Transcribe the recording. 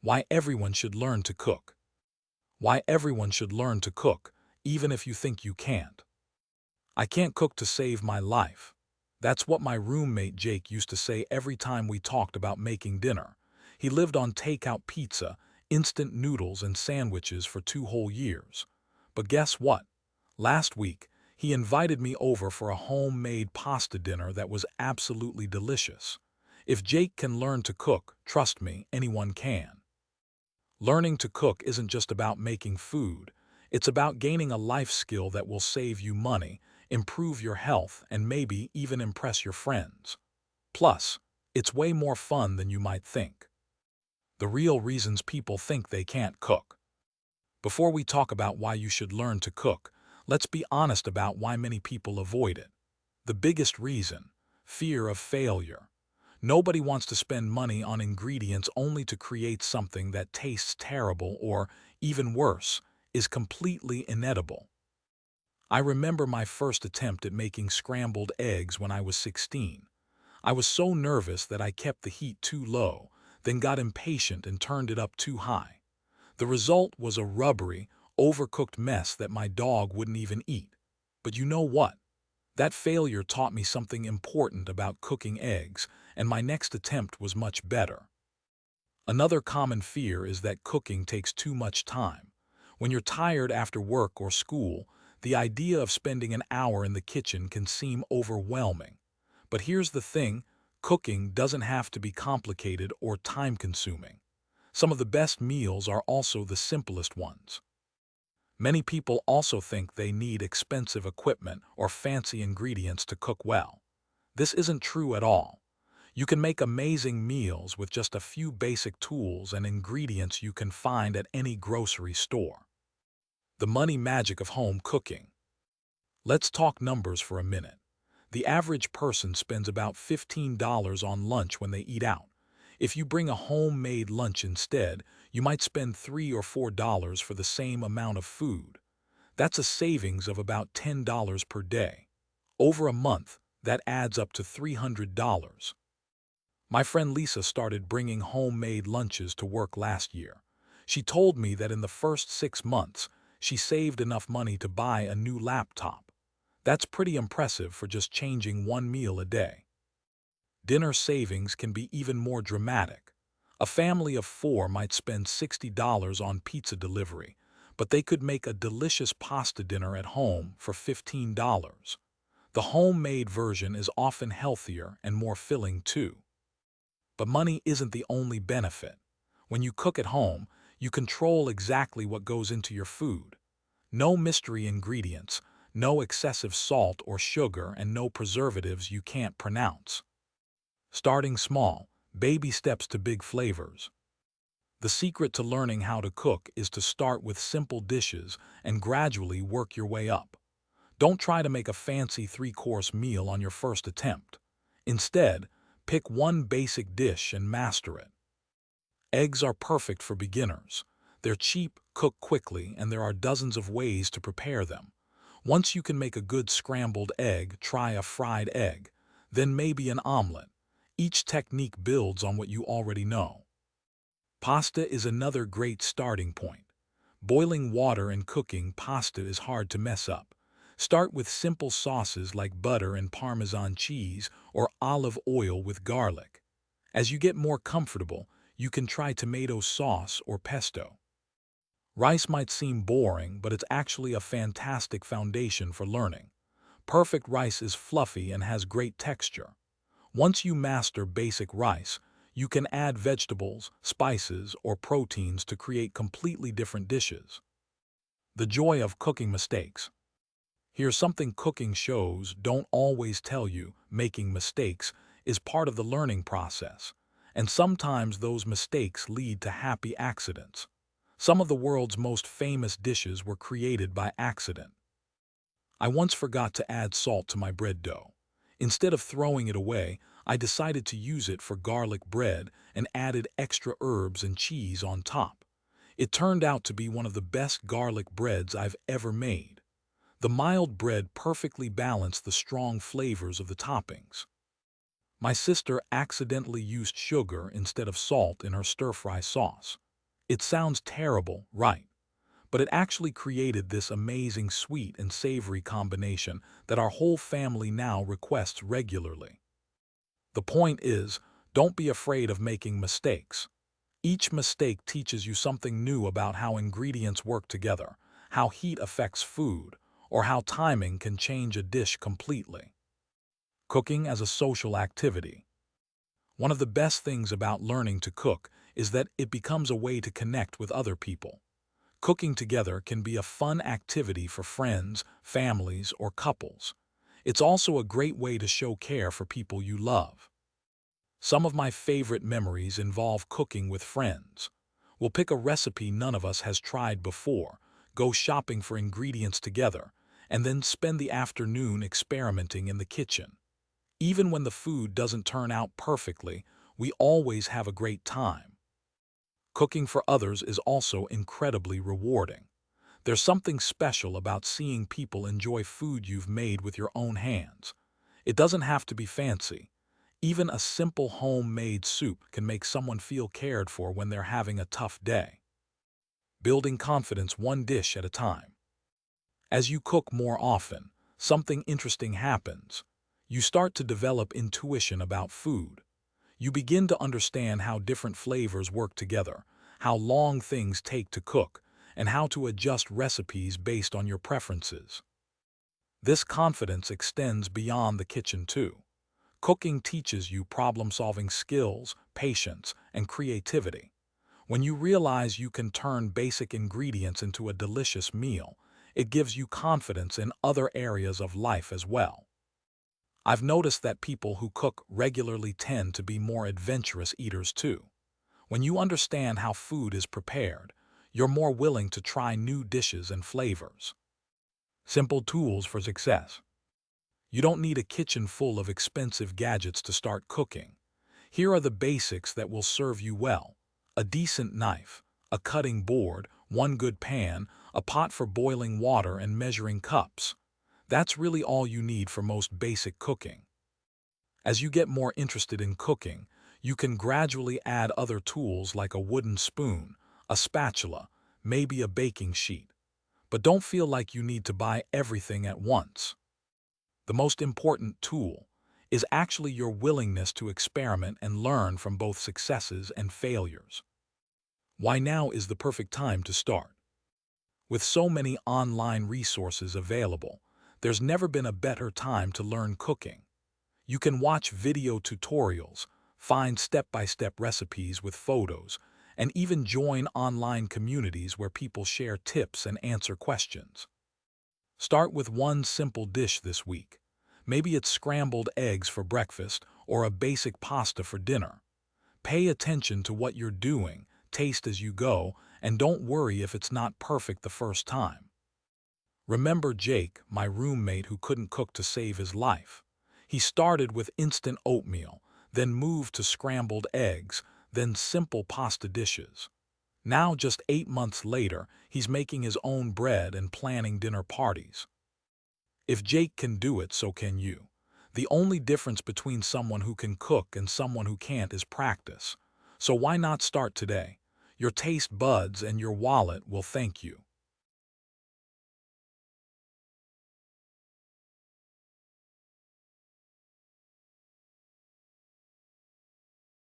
Why everyone should learn to cook. Why everyone should learn to cook, even if you think you can't. I can't cook to save my life. That's what my roommate Jake used to say every time we talked about making dinner. He lived on takeout pizza, instant noodles, and sandwiches for 2 whole years. But guess what? Last week, he invited me over for a homemade pasta dinner that was absolutely delicious. If Jake can learn to cook, trust me, anyone can. Learning to cook isn't just about making food. It's about gaining a life skill that will save you money, improve your health, and maybe even impress your friends. Plus, it's way more fun than you might think. The real reasons people think they can't cook. Before we talk about why you should learn to cook, let's be honest about why many people avoid it. The biggest reason: fear of failure. Nobody wants to spend money on ingredients only to create something that tastes terrible or, even worse, is completely inedible. I remember my first attempt at making scrambled eggs when I was 16. I was so nervous that I kept the heat too low, then got impatient and turned it up too high. The result was a rubbery, overcooked mess that my dog wouldn't even eat. But you know what? That failure taught me something important about cooking eggs, and my next attempt was much better. Another common fear is that cooking takes too much time. When you're tired after work or school, the idea of spending an hour in the kitchen can seem overwhelming. But here's the thing: cooking doesn't have to be complicated or time-consuming. Some of the best meals are also the simplest ones. Many people also think they need expensive equipment or fancy ingredients to cook well. This isn't true at all. You can make amazing meals with just a few basic tools and ingredients you can find at any grocery store. The money magic of home cooking. Let's talk numbers for a minute. The average person spends about $15 on lunch when they eat out. If you bring a homemade lunch instead, you might spend $3 or $4 for the same amount of food. That's a savings of about $10 per day. Over a month, that adds up to $300. My friend Lisa started bringing homemade lunches to work last year. She told me that in the first 6 months, she saved enough money to buy a new laptop. That's pretty impressive for just changing one meal a day. Dinner savings can be even more dramatic. A family of 4 might spend $60 on pizza delivery, but they could make a delicious pasta dinner at home for $15. The homemade version is often healthier and more filling too. But money isn't the only benefit. When you cook at home, you control exactly what goes into your food. No mystery ingredients, no excessive salt or sugar, and no preservatives you can't pronounce. Starting small, baby steps to big flavors. The secret to learning how to cook is to start with simple dishes and gradually work your way up. Don't try to make a fancy 3-course meal on your first attempt. Instead, pick one basic dish and master it. Eggs are perfect for beginners. They're cheap, cook quickly, and there are dozens of ways to prepare them. Once you can make a good scrambled egg, try a fried egg, then maybe an omelet. Each technique builds on what you already know. Pasta is another great starting point. Boiling water and cooking pasta is hard to mess up. Start with simple sauces like butter and Parmesan cheese or olive oil with garlic. As you get more comfortable, you can try tomato sauce or pesto. Rice might seem boring, but it's actually a fantastic foundation for learning. Perfect rice is fluffy and has great texture. Once you master basic rice, you can add vegetables, spices, or proteins to create completely different dishes. The joy of cooking mistakes. Here's something cooking shows don't always tell you: making mistakes is part of the learning process, and sometimes those mistakes lead to happy accidents. Some of the world's most famous dishes were created by accident. I once forgot to add salt to my bread dough. Instead of throwing it away, I decided to use it for garlic bread and added extra herbs and cheese on top. It turned out to be one of the best garlic breads I've ever made. The mild bread perfectly balanced the strong flavors of the toppings. My sister accidentally used sugar instead of salt in her stir-fry sauce. It sounds terrible, right? But it actually created this amazing sweet and savory combination that our whole family now requests regularly. The point is, don't be afraid of making mistakes. Each mistake teaches you something new about how ingredients work together, how heat affects food, or how timing can change a dish completely. Cooking as a social activity. One of the best things about learning to cook is that it becomes a way to connect with other people. Cooking together can be a fun activity for friends, families, or couples. It's also a great way to show care for people you love. Some of my favorite memories involve cooking with friends. We'll pick a recipe none of us has tried before, go shopping for ingredients together, and then spend the afternoon experimenting in the kitchen. Even when the food doesn't turn out perfectly, we always have a great time. Cooking for others is also incredibly rewarding. There's something special about seeing people enjoy food you've made with your own hands. It doesn't have to be fancy. Even a simple homemade soup can make someone feel cared for when they're having a tough day. Building confidence one dish at a time. As you cook more often, something interesting happens. You start to develop intuition about food. You begin to understand how different flavors work together, how long things take to cook, and how to adjust recipes based on your preferences. This confidence extends beyond the kitchen too. Cooking teaches you problem-solving skills, patience, and creativity. When you realize you can turn basic ingredients into a delicious meal, it gives you confidence in other areas of life as well. I've noticed that people who cook regularly tend to be more adventurous eaters too. When you understand how food is prepared, you're more willing to try new dishes and flavors. Simple tools for success. You don't need a kitchen full of expensive gadgets to start cooking. Here are the basics that will serve you well: a decent knife, a cutting board, one good pan, a pot for boiling water and measuring cups. That's really all you need for most basic cooking. As you get more interested in cooking, you can gradually add other tools like a wooden spoon, a spatula, maybe a baking sheet. But don't feel like you need to buy everything at once. The most important tool is actually your willingness to experiment and learn from both successes and failures. Why now is the perfect time to start? With so many online resources available, there's never been a better time to learn cooking. You can watch video tutorials, find step-by-step recipes with photos, and even join online communities where people share tips and answer questions. Start with one simple dish this week. Maybe it's scrambled eggs for breakfast or a basic pasta for dinner. Pay attention to what you're doing, taste as you go, and don't worry if it's not perfect the first time. Remember Jake, my roommate who couldn't cook to save his life. He started with instant oatmeal, then moved to scrambled eggs, then simple pasta dishes. Now, just 8 months later, he's making his own bread and planning dinner parties. If Jake can do it, so can you. The only difference between someone who can cook and someone who can't is practice. So why not start today? Your taste buds and your wallet will thank you.